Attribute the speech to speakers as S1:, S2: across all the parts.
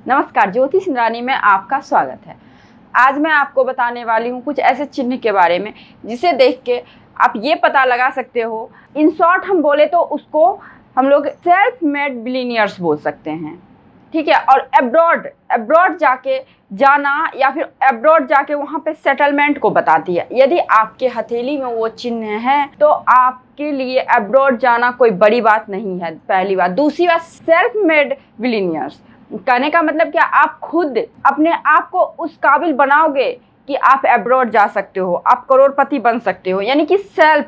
S1: नमस्कार, ज्योति सिंधरानी में आपका स्वागत है। आज मैं आपको बताने वाली हूँ कुछ ऐसे चिन्ह के बारे में जिसे देख के आप ये पता लगा सकते हो। इन शॉर्ट हम बोले तो उसको हम लोग सेल्फ मेड बिलियनियर्स बोल सकते हैं, ठीक है। और अब्रॉड जाके जाना या फिर अब्रॉड जाके वहाँ पे सेटलमेंट को बताती है। यदि आपके हथेली में वो चिन्ह है तो आपके लिए अब्रॉड जाना कोई बड़ी बात नहीं है, पहली बात। दूसरी बात, सेल्फ मेड बिलियनियर्स कहने का मतलब क्या, आप खुद अपने आप को उस काबिल बनाओगे कि आप अब्रॉड जा सकते हो, आप करोड़पति बन सकते हो, यानी कि सेल्फ,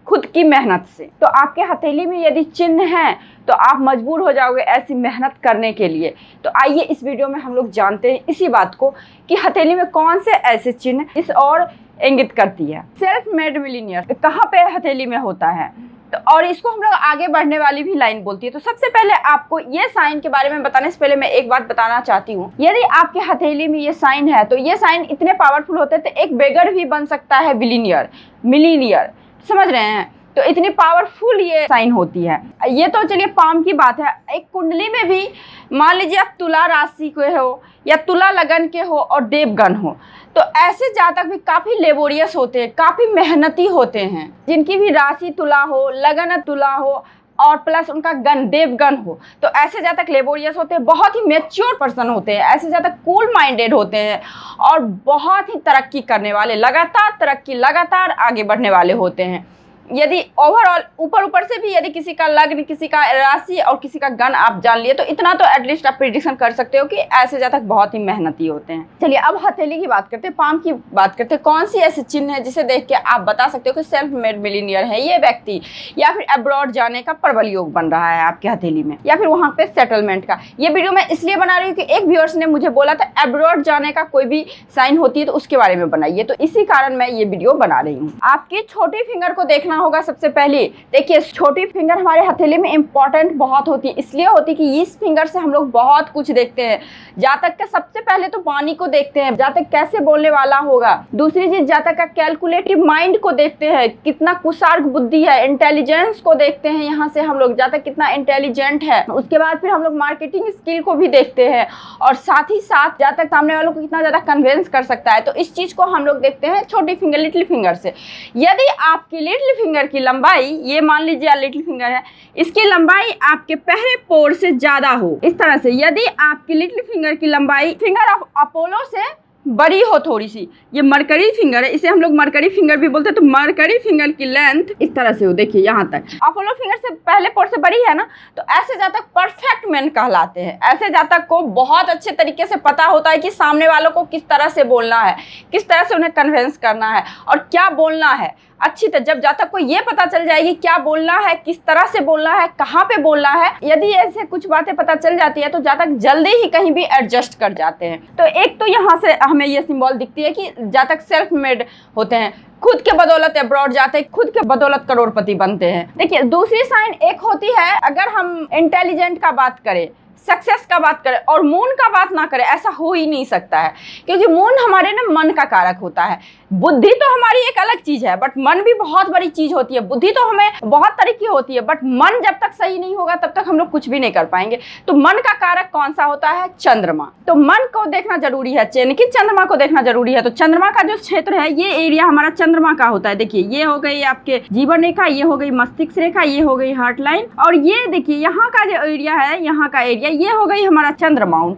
S1: खुद की मेहनत से। तो आपके हथेली में यदि चिन्ह है तो आप मजबूर हो जाओगे ऐसी मेहनत करने के लिए। तो आइए इस वीडियो में हम लोग जानते हैं इसी बात को कि हथेली में कौन से ऐसे चिन्ह इस और इंगित करती है। सेल्फ मेड बिलियनियर कहाँ पे हथेली में होता है, तो और इसको हम लोग आगे बढ़ने वाली भी लाइन बोलती है। तो सबसे पहले आपको ये साइन के बारे में बताने से पहले मैं एक बात बताना चाहती हूँ। यदि आपके हथेली में ये साइन है तो ये साइन इतने पावरफुल होते हैं तो एक बेगर भी बन सकता है बिलियनियर, मिलीनियर, समझ रहे हैं। तो इतनी पावरफुल ये साइन होती है। ये तो चलिए पाम की बात है। एक कुंडली में भी मान लीजिए आप तुला राशि के हो या तुला लगन के हो और देवगन हो, तो ऐसे जातक भी काफ़ी लेबोरियस होते हैं, काफ़ी मेहनती होते हैं। जिनकी भी राशि तुला हो, लगन तुला हो और प्लस उनका गन देवगन हो, तो ऐसे जातक लेबोरियस होते हैं, बहुत ही मैच्योर पर्सन होते हैं। ऐसे जातक कूल माइंडेड होते हैं और बहुत ही तरक्की करने वाले, लगातार तरक्की, लगातार आगे बढ़ने वाले होते हैं। यदि ओवरऑल ऊपर से भी यदि किसी का लग्न, किसी का राशि और किसी का गण आप जान लिए तो इतना तो एटलीस्ट आप प्रिडिक्शन कर सकते हो कि ऐसे जातक बहुत ही मेहनती होते हैं। चलिए अब हथेली की बात करते हैं, पाम की बात करते हैं। कौन सी ऐसी चिन्ह है जिसे देख के आप बता सकते हो कि सेल्फ मेड मिलीनियर है ये व्यक्ति, या फिर अब्रॉड जाने का प्रबल योग बन रहा है आपके हथेली में, या फिर वहाँ पे सेटलमेंट का। ये वीडियो मैं इसलिए बना रही हूँ कि एक व्यूअर्स ने मुझे बोला था अब्रॉड जाने का कोई भी साइन होती है तो उसके बारे में बनाइए, तो इसी कारण मैं ये वीडियो बना रही हूँ। आपकी छोटी फिंगर को देखना होगा सबसे पहले। देखिए छोटी फिंगर हमारे हथेली में इंपॉर्टेंट बहुत होती है, इसलिए होती है कि इस फिंगर से हम लोग बहुत कुछ देखते हैं। जातक का सबसे पहले तो वाणी को देखते हैं, जातक कैसे बोलने वाला होगा। दूसरी चीज, जातक का कैलकुलेटिव माइंड को देखते हैं, कितना कुशार्ग बुद्धि है। इंटेलिजेंस को देखते हैं, यहाँ से हम लोग जातक कितना इंटेलिजेंट है। उसके बाद फिर हम लोग मार्केटिंग स्किल को भी देखते हैं और साथ ही साथ जातक सामने वालों को कितना ज्यादा कन्विंस कर सकता है। तो इस चीज को हम लोग देखते हैं छोटी फिंगर, लिटिल फिंगर से। यदि आपकी लिटिल फिंगर की लंबाई, ये मान लीजिए लिटिल फिंगर है, इसकी लंबाई आपके पहले पोर से ज्यादा हो, इस तरह से। यदि आपकी लिटिल फिंगर की लंबाई फिंगर ऑफ अपोलो से बड़ी हो थोड़ी सी, ये मरकरी फिंगर है, इसे हम लोग मरकरी फिंगर भी बोलते हैं। तो मरकरी फिंगर की लेंथ इस तरह से हो, देखिए यहाँ तक अपोलो फिंगर से पहले पोर से बड़ी है ना, तो ऐसे जातक परफेक्ट मैन कहलाते हैं। ऐसे जातक को बहुत अच्छे तरीके से पता होता है कि सामने वालों को किस तरह से बोलना है, किस तरह से उन्हें कन्विंस करना है और क्या बोलना है अच्छी तरह। जब जातक को ये पता चल जाएगी क्या बोलना है, किस तरह से बोलना है, कहाँ पे बोलना है, यदि ऐसे कुछ बातें पता चल जाती है तो जातक जल्दी ही कहीं भी एडजस्ट कर जाते हैं। तो एक तो यहाँ से हमें ये सिंबल दिखती है कि जातक सेल्फ मेड होते हैं, खुद के बदौलत अब्रॉड जाते हैं, खुद के बदौलत करोड़पति बनते हैं। देखिए दूसरी साइन एक होती है, अगर हम इंटेलिजेंट का बात करें, सक्सेस का बात करें और मून का बात ना करें, ऐसा हो ही नहीं सकता है, क्योंकि मून हमारे ना मन का कारक होता है। बुद्धि तो हमारी एक अलग चीज है, बट मन भी बहुत बड़ी चीज होती है। बुद्धि तो हमें बहुत तरह की होती है, बट मन जब तक सही नहीं होगा तब तक हम लोग कुछ भी नहीं कर पाएंगे। तो मन का कारक कौन सा होता है? चंद्रमा। तो मन को देखना जरूरी है, यानी कि चंद्रमा को देखना जरूरी है। तो चंद्रमा का जो क्षेत्र है, ये एरिया हमारा चंद्रमा का होता है। देखिए ये हो गई आपके जीवन रेखा, ये हो गई मस्तिष्क रेखा, ये हो गई हार्ट लाइन, और ये देखिए यहाँ का जो एरिया है, यहाँ का एरिया, ये हो गई हमारा चंद्र माउंट।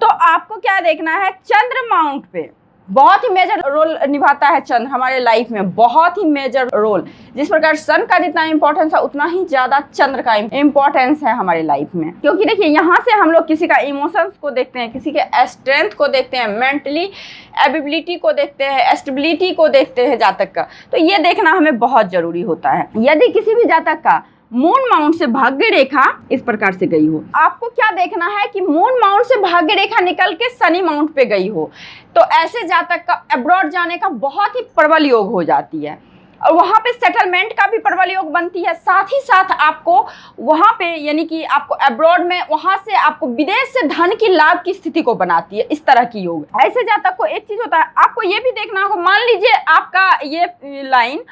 S1: तो आपको क्या देखना है? चंद्र माउंट पे बहुत ही मेजर रोल निभाता है चंद्र हमारे लाइफ में, बहुत ही मेजर रोल। जिस प्रकार सन का जितना इंपॉर्टेंस है उतना ही ज्यादा चंद्र का इंपॉर्टेंस है हमारे लाइफ में। क्योंकि देखिए यहाँ से हम लोग किसी का इमोशंस को देखते हैं, किसी के स्ट्रेंथ को देखते हैं, मेंटली एबिलिटी को देखते हैं, स्टेबिलिटी को देखते हैं जातक का। तो ये देखना हमें बहुत जरूरी होता है। यदि किसी भी जातक का मून माउंट से भाग्य रेखा इस प्रकार से गई हो, आपको क्या देखना है कि मून माउंट से भाग्य रेखा निकल के शनि माउंट पे गई हो, तो ऐसे जातक का अब्रॉड जाने का बहुत ही प्रबल योग हो जाती है। और वहाँ पे सेटलमेंट का भी प्रबल योग बनती है। साथ ही साथ आपको वहाँ पे यानी कि आपको अब्रॉड में वहाँ से आपको विदेश से धन की लाभ की स्थिति को बनाती है, इस तरह की योग। ऐसे जातक को एक चीज होता है, आपको ये भी देखना होगा, मान लीजिए आपका ये लाइन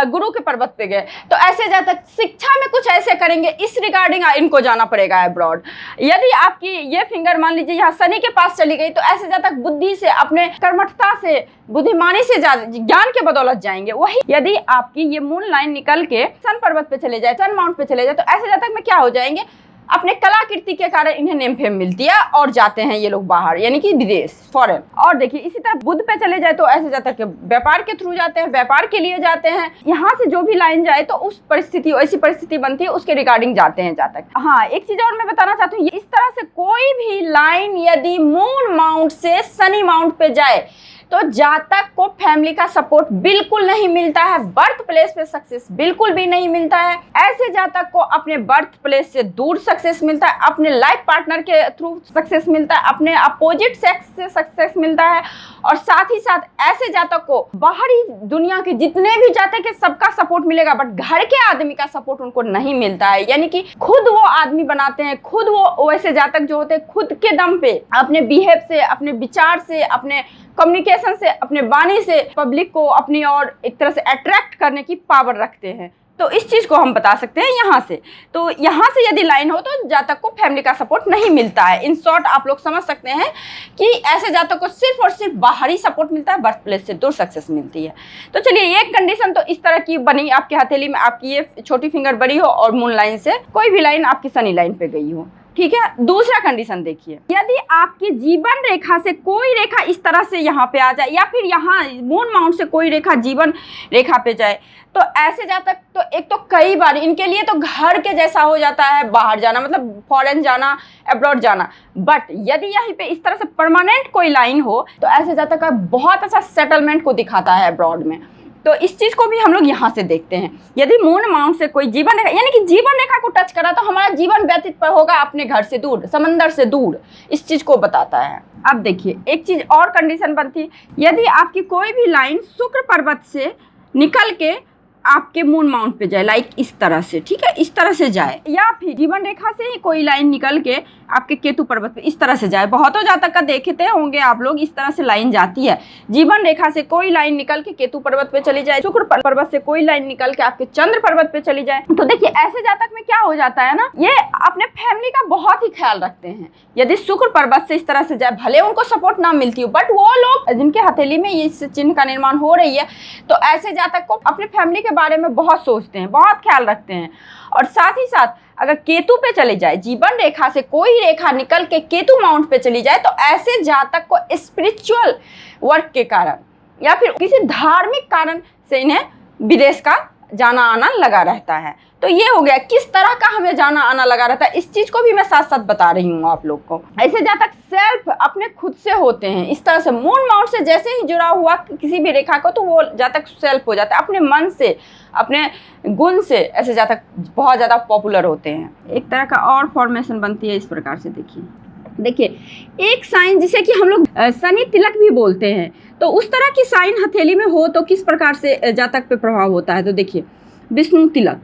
S1: गुरु के पर्वत पे गए, तो ऐसे जातक शिक्षा में कुछ ऐसे करेंगे, इस रिगार्डिंग इनको जाना पड़ेगा अब्रॉड। यदि आपकी ये फिंगर मान लीजिए यहाँ शनि के पास चली गई, तो ऐसे जातक बुद्धि से, अपने कर्मठता से, बुद्धिमानी से ज्ञान के बदौलत जाएंगे। वही यदि आपकी ये मून लाइन निकल के सन पर्वत पे चले जाए, सन माउंट पे चले जाए, तो ऐसे जातक में क्या हो जाएंगे, अपने कलाकृति के कारण इन्हें नेम फेम मिलती है और जाते हैं ये लोग बाहर, यानी कि विदेश, फॉरेन। और देखिए इसी तरह बुध पे चले जाए तो ऐसे जातक के व्यापार के थ्रू जाते हैं, व्यापार के लिए जाते हैं। यहाँ से जो भी लाइन जाए तो उस परिस्थिति, ऐसी परिस्थिति बनती है, उसके रिगार्डिंग जाते हैं जातक। हाँ, एक चीज और मैं बताना चाहती हूँ, इस तरह से कोई भी लाइन यदि मून माउंट से शनि माउंट पे जाए तो जातक को फैमिली का सपोर्ट बिल्कुल नहीं मिलता है, बर्थ प्लेस पे सक्सेस बिल्कुल भी नहीं मिलता है। ऐसे जातक को अपने बर्थ प्लेस से दूर सक्सेस मिलता है, अपने लाइफ पार्टनर के थ्रू सक्सेस मिलता है, अपने अपोजिट सेक्स से सक्सेस मिलता है। और साथ ही साथ ऐसे जातक को बाहरी दुनिया के जितने भी जातक है सबका सपोर्ट मिलेगा, बट घर के आदमी का सपोर्ट उनको नहीं मिलता है। यानी कि खुद वो आदमी बनाते हैं, खुद वो ऐसे जातक जो होते हैं खुद के दम पे अपने बिहेव से, अपने विचार से, अपने कम्युनिकेशन से, अपने वाणी से पब्लिक को अपनी ओर एक तरह से अट्रैक्ट करने की पावर रखते हैं। तो इस चीज को हम बता सकते हैं यहाँ से। तो यहाँ से यदि लाइन हो तो जातक को फैमिली का सपोर्ट नहीं मिलता है। इन शॉर्ट आप लोग समझ सकते हैं कि ऐसे जातक को सिर्फ और सिर्फ बाहरी सपोर्ट मिलता है, बर्थ प्लेस से दूर सक्सेस मिलती है। तो चलिए, एक कंडीशन तो इस तरह की बनी आपकी हथेली में, आपकी ये छोटी फिंगर बड़ी हो और मून लाइन से कोई भी लाइन आपकी शनि लाइन पे गई हो, ठीक है। दूसरा कंडीशन देखिए, यदि आपकी जीवन रेखा से कोई रेखा इस तरह से यहाँ पे आ जाए, या फिर यहाँ मून माउंट से कोई रेखा जीवन रेखा पे जाए, तो ऐसे जातक तो एक तो कई बार इनके लिए तो घर के जैसा हो जाता है बाहर जाना, मतलब फॉरेन जाना, अब्रॉड जाना। बट यदि यहीं पे इस तरह से परमानेंट कोई लाइन हो तो ऐसे जातक का बहुत अच्छा सेटलमेंट को दिखाता है अब्रॉड में। तो इस चीज को भी हम लोग यहाँ से देखते हैं। यदि मून माउंट से कोई जीवन रेखा, यानी कि जीवन रेखा को टच करा, तो हमारा जीवन व्यतीत पर होगा अपने घर से दूर, समंदर से दूर, इस चीज को बताता है। अब देखिए, एक चीज और कंडीशन बनती, यदि आपकी कोई भी लाइन शुक्र पर्वत से निकल के आपके मून माउंट पे जाए, लाइक इस तरह से, ठीक है, इस तरह से जाए, या फिर जीवन रेखा से ही कोई लाइन निकल के आपके केतु पर्वत पे इस तरह से जाए। बहुतों जातक का देखते होंगे आप लोग, इस तरह से लाइन जाती है। जीवन रेखा से कोई लाइन निकल के केतु पर्वत पे चली जाए, शुक्र पर्वत से कोई लाइन निकल के आपके चंद्र पर्वत पे चली जाए, तो देखिए ऐसे जातक में क्या हो जाता है ना, ये अपने फैमिली का बहुत ही ख्याल रखते हैं। यदि शुक्र पर्वत से इस तरह से जाए, भले उनको सपोर्ट ना मिलती हो, बट वो लोग जिनके हथेली में इस चिन्ह का निर्माण हो रही है, तो ऐसे जातक को अपने फैमिली के बारे में बहुत सोचते हैं, बहुत ख्याल रखते हैं। और साथ ही साथ अगर केतु पे चले जाए, जीवन रेखा से कोई रेखा निकल के केतु माउंट पे चली जाए, तो ऐसे जातक को स्पिरिचुअल वर्क के कारण या फिर किसी धार्मिक कारण से इन्हें विदेश का जाना आना लगा रहता है। तो ये हो गया किस तरह का हमें जाना आना लगा रहता है, इस चीज को भी मैं साथ साथ बता रही हूँ आप लोग को। ऐसे जातक सेल्फ अपने खुद से होते हैं, इस तरह से मून माउंट से जैसे ही जुड़ा हुआ किसी भी रेखा को, तो वो जातक सेल्फ हो जाता है, अपने मन से, अपने गुण से। ऐसे जातक बहुत ज्यादा पॉपुलर होते हैं। एक तरह का और फॉर्मेशन बनती है इस प्रकार से, देखिए एक साइन जिसे कि हम लोग शनि तिलक भी बोलते हैं, तो उस तरह की साइन हथेली में हो तो किस प्रकार से जातक पे प्रभाव होता है। तो देखिए विष्णु तिलक,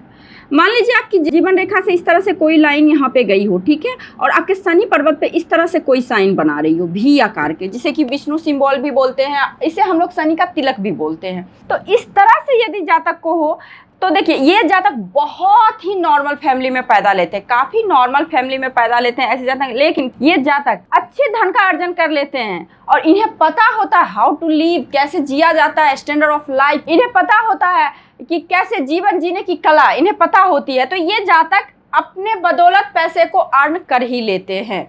S1: मान लीजिए आपकी जीवन रेखा से इस तरह से कोई लाइन यहाँ पे गई हो, ठीक है, और आपके शनि पर्वत पे इस तरह से कोई साइन बना रही हो भी आकार के, जिसे कि विष्णु सिंबल भी बोलते हैं, इसे हम लोग शनि का तिलक भी बोलते हैं। तो इस तरह से यदि जातक को हो, तो देखिए ये जातक बहुत ही नॉर्मल फैमिली में पैदा लेते हैं, काफी नॉर्मल फैमिली में पैदा लेते हैं ऐसे जातक, लेकिन ये जातक अच्छे धन का अर्जन कर लेते हैं और इन्हें पता होता है हाउ टू लिव, कैसे जिया जाता है, स्टैंडर्ड ऑफ लाइफ, इन्हें पता होता है कि कैसे जीवन जीने की कला इन्हें पता होती है। तो ये जातक अपने बदौलत पैसे को अर्न कर ही लेते हैं।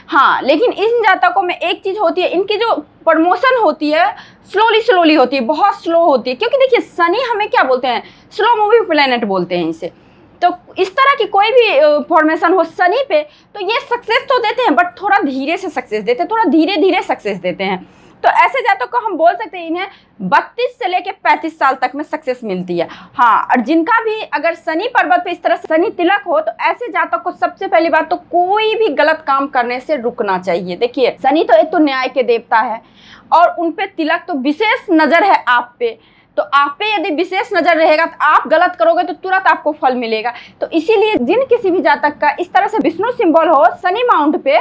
S1: हाँ, लेकिन इन जातकों में एक चीज होती है, इनकी जो प्रमोशन होती है स्लोली होती है, बहुत स्लो होती है, क्योंकि देखिए शनि हमें क्या बोलते हैं, स्लो मूविंग प्लेनेट बोलते हैं इसे। तो इस तरह की कोई भी फॉर्मेशन हो शनि पे, तो ये सक्सेस तो देते हैं, बट थोड़ा धीरे से सक्सेस देते हैं, थोड़ा धीरे धीरे सक्सेस देते हैं। तो ऐसे जातकों को हम बोल सकते हैं इन्हें 32 से लेके 35 साल तक में सक्सेस मिलती है। हाँ, और जिनका भी अगर शनि पर्वत पे इस तरह शनि तिलक हो, तो ऐसे जातक को सबसे पहली बात तो कोई भी गलत काम करने से रुकना चाहिए। देखिए शनि तो एक तो न्याय के देवता है और उन पे तिलक तो विशेष नजर है आप पे, तो आप पे यदि विशेष नजर रहेगा तो आप गलत करोगे तो तुरंत आपको फल मिलेगा। तो इसीलिए जिन किसी भी जातक का इस तरह से विष्णु सिंबल हो शनि माउंट पे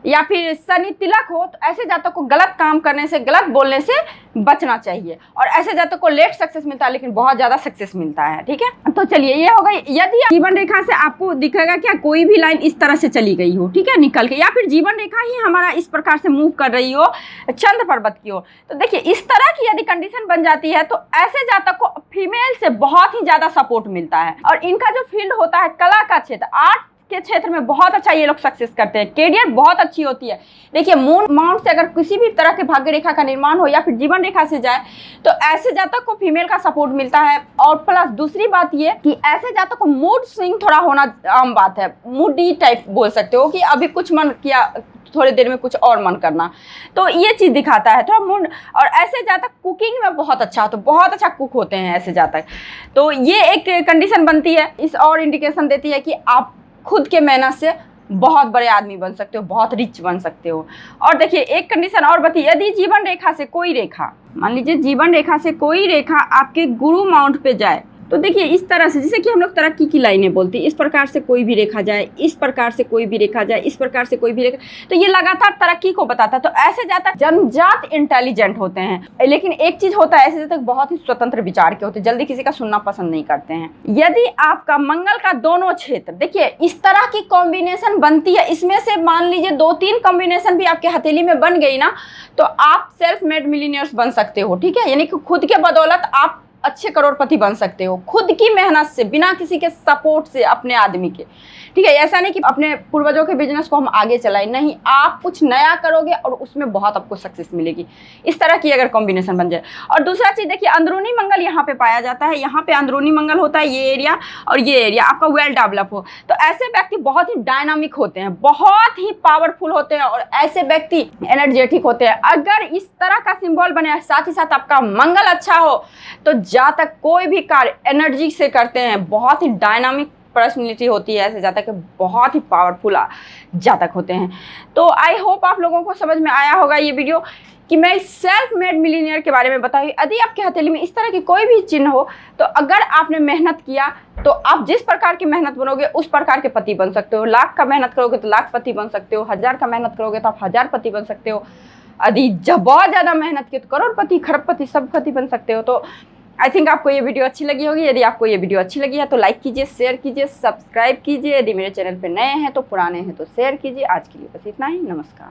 S1: या फिर शनि तिलक हो, तो ऐसे जातक को गलत काम करने से, गलत बोलने से बचना चाहिए। और ऐसे जातक को लेट सक्सेस मिलता है लेकिन बहुत ज्यादा सक्सेस मिलता है। ठीक है, तो चलिए ये हो गई। यदि जीवन रेखा से आपको दिखेगा क्या कोई भी लाइन इस तरह से चली गई हो, ठीक है, निकल के, या फिर जीवन रेखा ही हमारा इस प्रकार से मूव कर रही हो चंद्र पर्वत की ओर, तो देखिए इस तरह की यदि कंडीशन बन जाती है तो ऐसे जातक को फीमेल से बहुत ही ज्यादा सपोर्ट मिलता है। और इनका जो फील्ड होता है कला का क्षेत्र, आर्ट के क्षेत्र में बहुत अच्छा ये लोग सक्सेस करते हैं, कैरियर बहुत अच्छी होती है। देखिए मून माउंट से अगर किसी भी तरह के भाग्य रेखा का निर्माण हो या फिर जीवन रेखा से जाए तो ऐसे जातक को फीमेल का सपोर्ट मिलता है। और प्लस दूसरी बात ये कि ऐसे जातक को मूड स्विंग थोड़ा होना आम बात है, मूडी टाइप बोल सकते हो कि अभी कुछ मन किया थोड़ी देर में कुछ और मन करना, तो ये चीज दिखाता है थोड़ा मूड। और ऐसे जातक कुकिंग में बहुत अच्छा होता है, बहुत अच्छा कुक होते हैं ऐसे जातक। तो ये एक कंडीशन बनती है, इस और इंडिकेशन देती है कि आप खुद के मेहनत से बहुत बड़े आदमी बन सकते हो, बहुत रिच बन सकते हो। और देखिए एक कंडीशन और बताइए, यदि जीवन रेखा से कोई रेखा, मान लीजिए जीवन रेखा से कोई रेखा आपके गुरु माउंट पे जाए, तो देखिए इस तरह से, जैसे कि हम लोग तरक्की की लाइनें बोलते हैं, इस प्रकार से कोई भी रेखा जाए, इस प्रकार से कोई भी रेखा जाए, इस प्रकार से कोई भी रेखा, तो ये लगातार तरक्की को बताता है। तो ऐसे जातक जन्मजात इंटेलिजेंट होते हैं। लेकिन एक चीज होता है, ऐसे जातक बहुत ही स्वतंत्र विचार के होते हैं, जल्दी किसी का सुनना पसंद नहीं करते हैं। यदि आपका मंगल का दोनों क्षेत्र, देखिए इस तरह की कॉम्बिनेशन बनती है, इसमें से मान लीजिए 2-3 कॉम्बिनेशन भी आपके हथेली में बन गई ना, तो आप सेल्फ मेड मिलीनियर्स बन सकते हो। ठीक है, यानी कि खुद के बदौलत आप अच्छे करोड़पति बन सकते हो, खुद की मेहनत से, बिना किसी के सपोर्ट से, अपने आदमी के। ठीक है, ऐसा नहीं कि अपने पूर्वजों के बिजनेस को हम आगे चलाएं, नहीं, आप कुछ नया करोगे और उसमें बहुत आपको सक्सेस मिलेगी। इस तरह की अगर कॉम्बिनेशन बन जाए। और दूसरा चीज देखिए, अंदरूनी मंगल यहाँ पे पाया जाता है, यहाँ पे अंदरूनी मंगल होता है, ये एरिया और ये एरिया आपका वेल डेवलप हो, तो ऐसे व्यक्ति बहुत ही डायनामिक होते हैं, बहुत ही पावरफुल होते हैं और ऐसे व्यक्ति एनर्जेटिक होते हैं। अगर इस तरह का सिंबल बने, साथ ही साथ आपका मंगल अच्छा हो, तो जातक कोई भी कार्य एनर्जी से करते हैं, बहुत ही डायनामिक पर्सनैलिटी होती है ऐसे जातक के, बहुत ही पावरफुल जातक होते हैं। तो आई होप आप लोगों को समझ में आया होगा ये वीडियो कि मैं सेल्फ मेड मिलीनियर के बारे में बताई। यदि आपके हथेली में इस तरह की कोई भी चिन्ह हो, तो अगर आपने मेहनत किया तो आप जिस प्रकार की मेहनत बनोगे उस प्रकार के पति बन सकते हो। लाख का मेहनत करोगे तो लाखपति बन सकते हो, 1000 का मेहनत करोगे तो आप 1000पति बन सकते हो, यदि जब बहुत ज़्यादा मेहनत की तो करोड़पति, खरबपति, सब पति बन सकते हो। तो आई थिंक आपको ये वीडियो अच्छी लगी होगी। यदि आपको ये वीडियो अच्छी लगी है तो लाइक कीजिए, शेयर कीजिए, सब्सक्राइब कीजिए। यदि मेरे चैनल पे नए हैं तो, पुराने हैं तो शेयर कीजिए। आज के लिए बस इतना ही, नमस्कार।